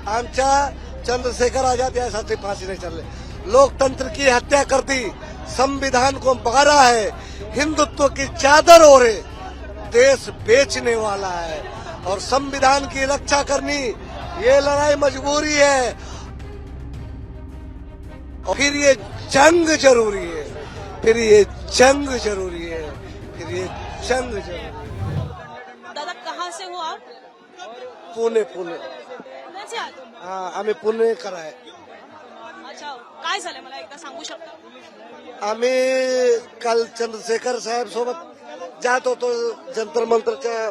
आमच्या चंद्रशेखर आजाद यासाठी फांसी नहीं चल रही। लोकतंत्र की हत्या कर दी, संविधान को मारा है, हिंदुत्व की चादर ओढ़े देश बेचने वाला है और संविधान की रक्षा करनी ये लड़ाई मजबूरी है और फिर ये जंग जरूरी है, फिर ये जंग जरूरी है, फिर ये जंग जरूरी है। दादा कहाँ से हो आप? पुणे पुणे पुण्याचे आहात? हाँ आम्ही पुणे कराय अच्छा, काय झालं मला एकदा सांगू शकता? आम्ही काल चंद्रशेखर साहेब सोबत जात होतो जंतर मंतरच्या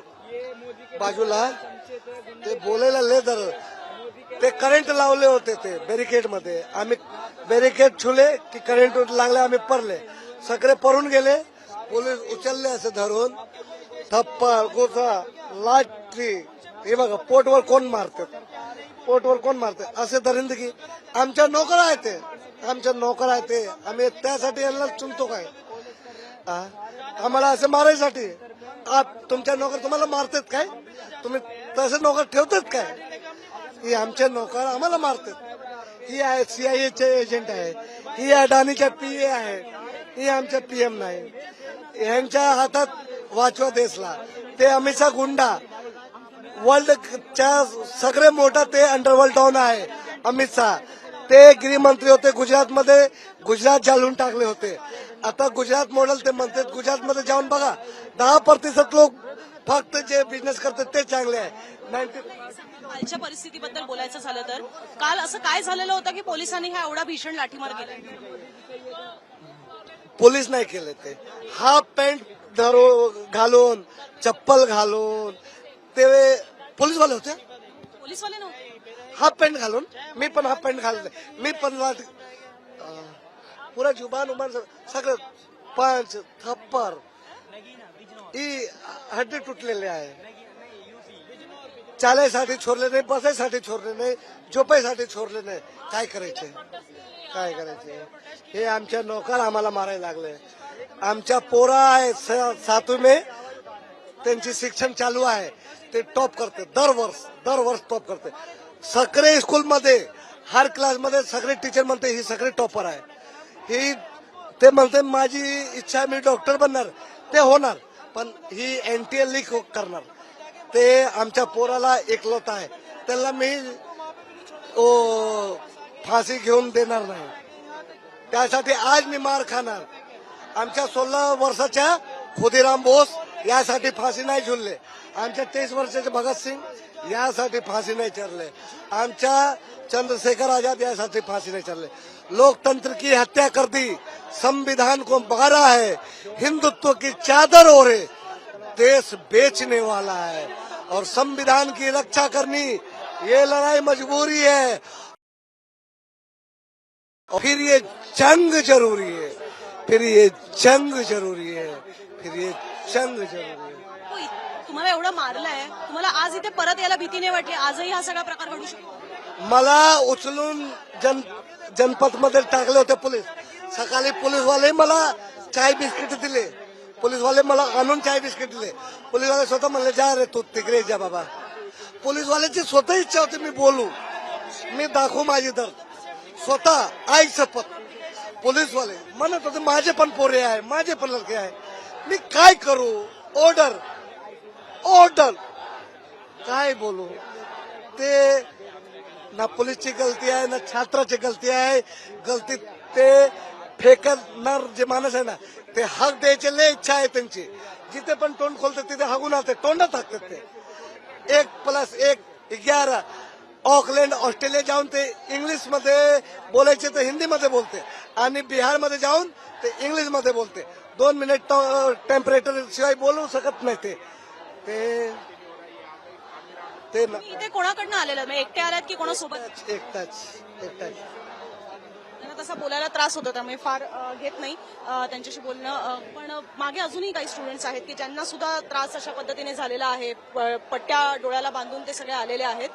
बाजूला। ते बोलायला लेदर ते करंट लावले होते ते बॅरिकेड मध्ये। आम्ही बॅरिकेड छुले की करंट लागले, आम्ही पडले, सगळे पळून गेले। पोलीस उचलले असे धरून, थप्पड गोसा लाठी। हे बघा पोटवर कोण मारतात, पोटवर कोण मारते असे धरून की आमच्या नोकर आहे ते, आमच्या नोकर आहे ते, आम्ही त्यासाठी यांना चुनतो काय? आम्हाला असं मारायसाठी? तुमच्या नोकर तुम्हाला मारतात काय? तुम्ही तसे नोकर ठेवतात काय? ही आमचे नोकर आम्हाला मारतात। ही आहे सीआयएचे एजंट आहे, ही अडाणीच्या पीए आहे, ही आमच्या पीएम नाही। यांच्या हातात वाचवा देशला। ते अमितचा गुंडा, वर्ल्डच्या सगळे मोठा ते अंडरवर्ल्ड डॉन आहे अमित शहा। ते गृहमंत्री होते गुजरातमध्ये, गुजरात जाळून टाकले होते। आता गुजरात मॉडेल ते म्हणतात, गुजरातमध्ये जाऊन बघा 10% लोक फक्त जे बिझनेस करतात ते चांगले आहे। कालच्या परिस्थितीबद्दल बोलायचं झालं तर काल असं काय झालेलं होतं की पोलिसांनी हा एवढा भीषण लाठीमार केला? पोलीस नाही केले, ते हाफ पॅन्ट घालून, चप्पल घालून ते पोलीसवाले होते। पोलीसवाले नव्हते, हाफ पॅन्ट घालून, मी पण हाफ पॅन्ट घालते, मी पण पुरा जुबान उबान सगळं पंच थप्पर, ही हड्डी तुटलेले आहे। चालायसाठी छोरले नाही, बसायसाठी छोरले नाही, झोपायसाठी छोरले नाही। काय करायचे, काय करायचे? हे आमच्या नोकर आम्हाला मारायला लागले। आमच्या पोरा आहे 7वी में, त्यांची शिक्षण चालू आहे, ते टॉप करते दरवर्ष टॉप करते। सगळे स्कूलमध्ये हर क्लासमध्ये सगळे टीचर म्हणते ही सगळे टॉपर आहे। ही ते म्हणते माझी इच्छा आहे मी डॉक्टर बनणार, ते होणार, पण ही एनटीए लीक करणार। ते आमच्या पोराला एकलत आहे, त्याला मी फाशी घेऊन देणार नाही, त्यासाठी आज मी मार खाणार। आमच्या 16 वर्षाच्या खुदीराम बोस यासाठी फाशी नाही झुलले, आमच्या 23 वर्षाचे भगत सिंग यासाठी फाशी नाही चढले, आमच्या चंद्रशेखर आजाद यासाठी फाशी नहीं चल रही। लोकतंत्र की हत्या कर दी, संविधान को मारा है, हिंदुत्व की चादर ओढ़े देश बेचने वाला है और संविधान की रक्षा करनी ये लड़ाई मजबूरी है और फिर ये जंग जरूरी है, फिर ये जंग जरूरी है, फिर ये जंग जरूरी है। तुम्हाला एवढं मारलंय, तुम्हाला आज इथे परत यायला भीती नाही वाटली? आजही हा सगळा प्रकार घडू शकतो? मला उचलून जनपद मध्ये टाकले होते पोलीस। सकाळी पोलीसवाले मला चाय बिस्किट दिले, पोलीसवाले मला आणून चाय बिस्किट दिले। पोलीसवाले स्वतः म्हणले जा रे तू तिकडे जा बाबा। पोलीसवाल्याची स्वतः इच्छा होती मी बोलू, मी दाखवू माझी दर्द स्वतः, आई शपथ। पोलीसवाले म्हणत होते माझे पण पोरे आहे, माझे पण लडके आहे, मी काय करू? ऑर्डर ऑर्डर काय बोलू? ते ना पोलीसची गलती आहे ना छात्राची गलती आहे। गलती ते फेकणार जे माणूस आहे ना, ते हक द्यायचे लय इच्छा आहे त्यांची, जिथे पण तोंड खोलतात तिथे हगून आणते, तोंडात हाकतात ते। 1+1=11। ऑकलँड ऑस्ट्रेलिया जाऊन ते इंग्लिश मध्ये बोलायचे तर हिंदी मध्ये बोलते, आणि बिहार मध्ये जाऊन ते इंग्लिश मध्ये बोलते। 2 मिनिट टेम्परेचर शिवाय बोलू शकत नाही ते। इथे कोणाकडनं आलेलं? एकटे आलात की कोणासोबत? एकटाच। त्यांना तसा बोलायला त्रास होतो, त्यामुळे फार घेत नाही त्यांच्याशी बोलणं। पण मागे अजूनही काही स्टुडंट्स आहेत की ज्यांना सुद्धा त्रास अशा पद्धतीने झालेला आहे, पट्ट्या डोळ्याला बांधून ते सगळे आलेले आहेत।